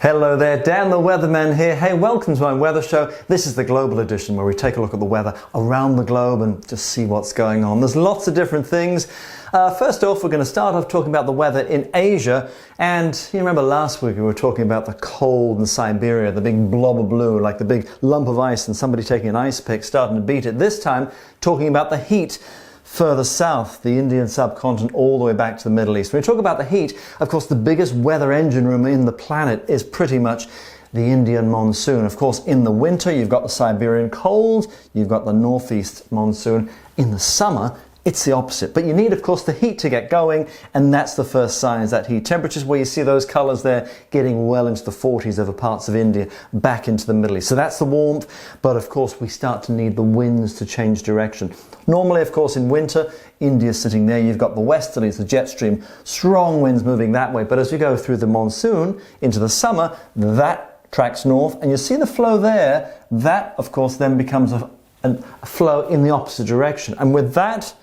Hello there, Dan the Weatherman here. Hey, welcome to my weather show. This is the global edition where we take a look at the weather around the globe and just see what's going on. There's lots of different things. First off, we're going to start off talking about the weather in Asia. And you remember last week we were talking about the cold in Siberia, the big blob of blue, like the big lump of ice and somebody taking an ice pick starting to beat it. This time, talking about the heat further south, the Indian subcontinent, all the way back to the Middle East. When we talk about the heat, of course, the biggest weather engine room in the planet is pretty much the Indian monsoon. Of course, in the winter, you've got the Siberian cold, you've got the northeast monsoon. In the summer, it's the opposite. But you need, of course, the heat to get going, and that's the first sign, is that heat. Temperatures where you see those colours there getting well into the 40s over parts of India, back into the Middle East. So that's the warmth, but of course we start to need the winds to change direction. Normally, of course, in winter, India's sitting there, you've got the westerlies, the jet stream, strong winds moving that way. But as we go through the monsoon into the summer, that tracks north, and you see the flow there. That, of course, then becomes a flow in the opposite direction. And with that,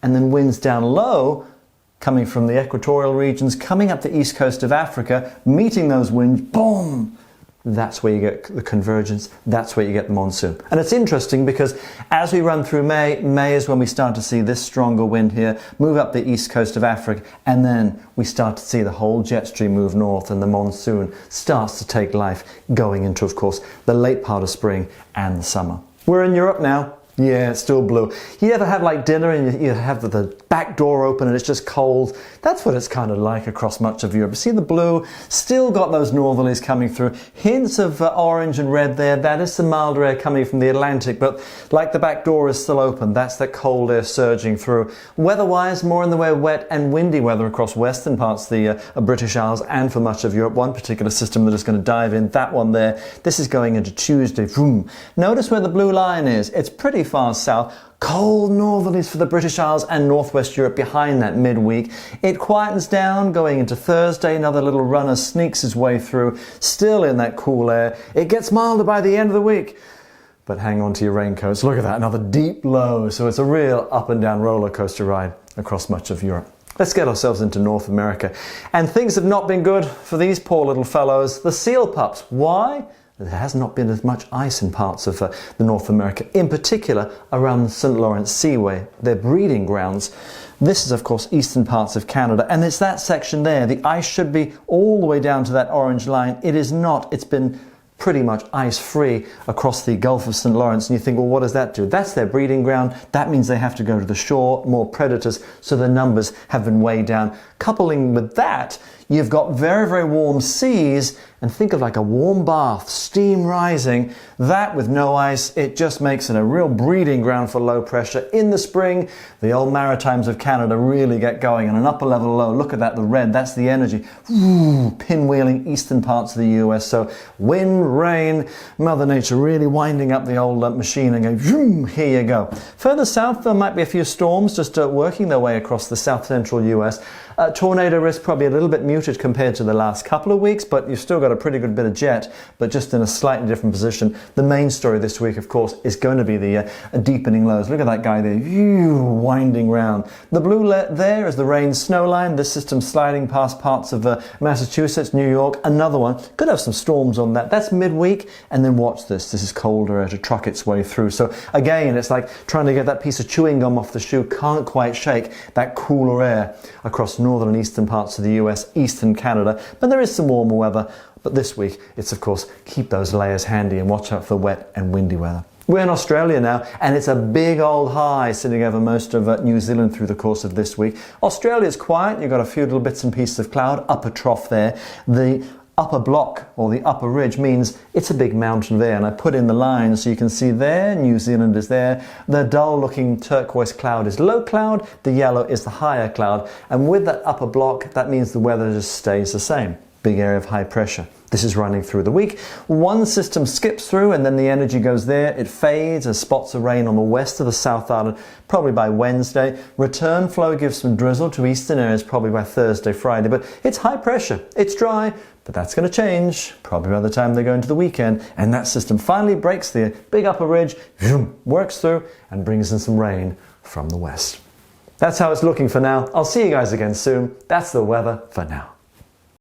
and then winds down low, coming from the equatorial regions, coming up the east coast of Africa, meeting those winds, boom! That's where you get the convergence, that's where you get the monsoon. And it's interesting because as we run through May is when we start to see this stronger wind here, move up the east coast of Africa, and then we start to see the whole jet stream move north and the monsoon starts to take life, going into, of course, the late part of spring and the summer. We're in Europe now. Yeah, it's still blue. You ever have like dinner and you have the back door open and it's just cold? That's what it's kind of like across much of Europe. See the blue? Still got those northerlies coming through. Hints of orange and red there. That is some milder air coming from the Atlantic, but like the back door is still open. That's that cold air surging through. Weather-wise, more in the way of wet and windy weather across western parts of the British Isles and for much of Europe. One particular system that is going to dive in, that one there. This is going into Tuesday. Vroom. Notice where the blue line is. It's pretty far south. Cold northerlies for the British Isles and northwest Europe behind that midweek. It quietens down going into Thursday. Another little runner sneaks his way through, still in that cool air. It gets milder by the end of the week. But hang on to your raincoats. Look at that, another deep low. So it's a real up and down roller coaster ride across much of Europe. Let's get ourselves into North America. And things have not been good for these poor little fellows, the seal pups. Why? There has not been as much ice in parts of the North America, in particular around the St. Lawrence Seaway, their breeding grounds. This is, of course, eastern parts of Canada, and it's that section there. The ice should be all the way down to that orange line. It is not. It's been pretty much ice-free across the Gulf of St. Lawrence, and you think, well, what does that do? That's their breeding ground. That means they have to go to the shore, more predators, so the numbers have been way down. Coupling with that, you've got very, very warm seas, and think of like a warm bath, steam rising. That with no ice, it just makes it a real breeding ground for low pressure. In the spring, the old Maritimes of Canada really get going, and an upper level low, look at that, the red, that's the energy. Ooh, pinwheeling eastern parts of the US. So wind, rain, Mother Nature really winding up the old machine and going, vroom, here you go. Further south, there might be a few storms just working their way across the south central US. Tornado risk probably a little bit muted compared to the last couple of weeks, but you've still got a pretty good bit of jet, but just in a slightly different position. The main story this week, of course, is going to be the deepening lows. Look at that guy there, winding round. The blue there is the rain-snow line. This system sliding past parts of Massachusetts, New York. Another one. Could have some storms on that. That's midweek, and then watch this. This is colder air to truck its way through. So again, it's like trying to get that piece of chewing gum off the shoe. Can't quite shake that cooler air across northern and eastern parts of the US, eastern Canada, but there is some warmer weather. But this week, it's of course, keep those layers handy and watch out for wet and windy weather. We're in Australia now, and it's a big old high sitting over most of New Zealand through the course of this week. Australia's quiet. You've got a few little bits and pieces of cloud, upper trough there. The upper block or the upper ridge means it's a big mountain there, and I put in the lines so you can see there New Zealand is there. The dull looking turquoise cloud is low cloud, the yellow is the higher cloud, and with that upper block that means the weather just stays the same. Big area of high pressure. This is running through the week. One system skips through and then the energy goes there. It fades as spots of rain on the west of the South Island, probably by Wednesday. Return flow gives some drizzle to eastern areas probably by Thursday, Friday. But it's high pressure. It's dry, but that's going to change probably by the time they go into the weekend. And that system finally breaks the big upper ridge, works through and brings in some rain from the west. That's how it's looking for now. I'll see you guys again soon. That's the weather for now.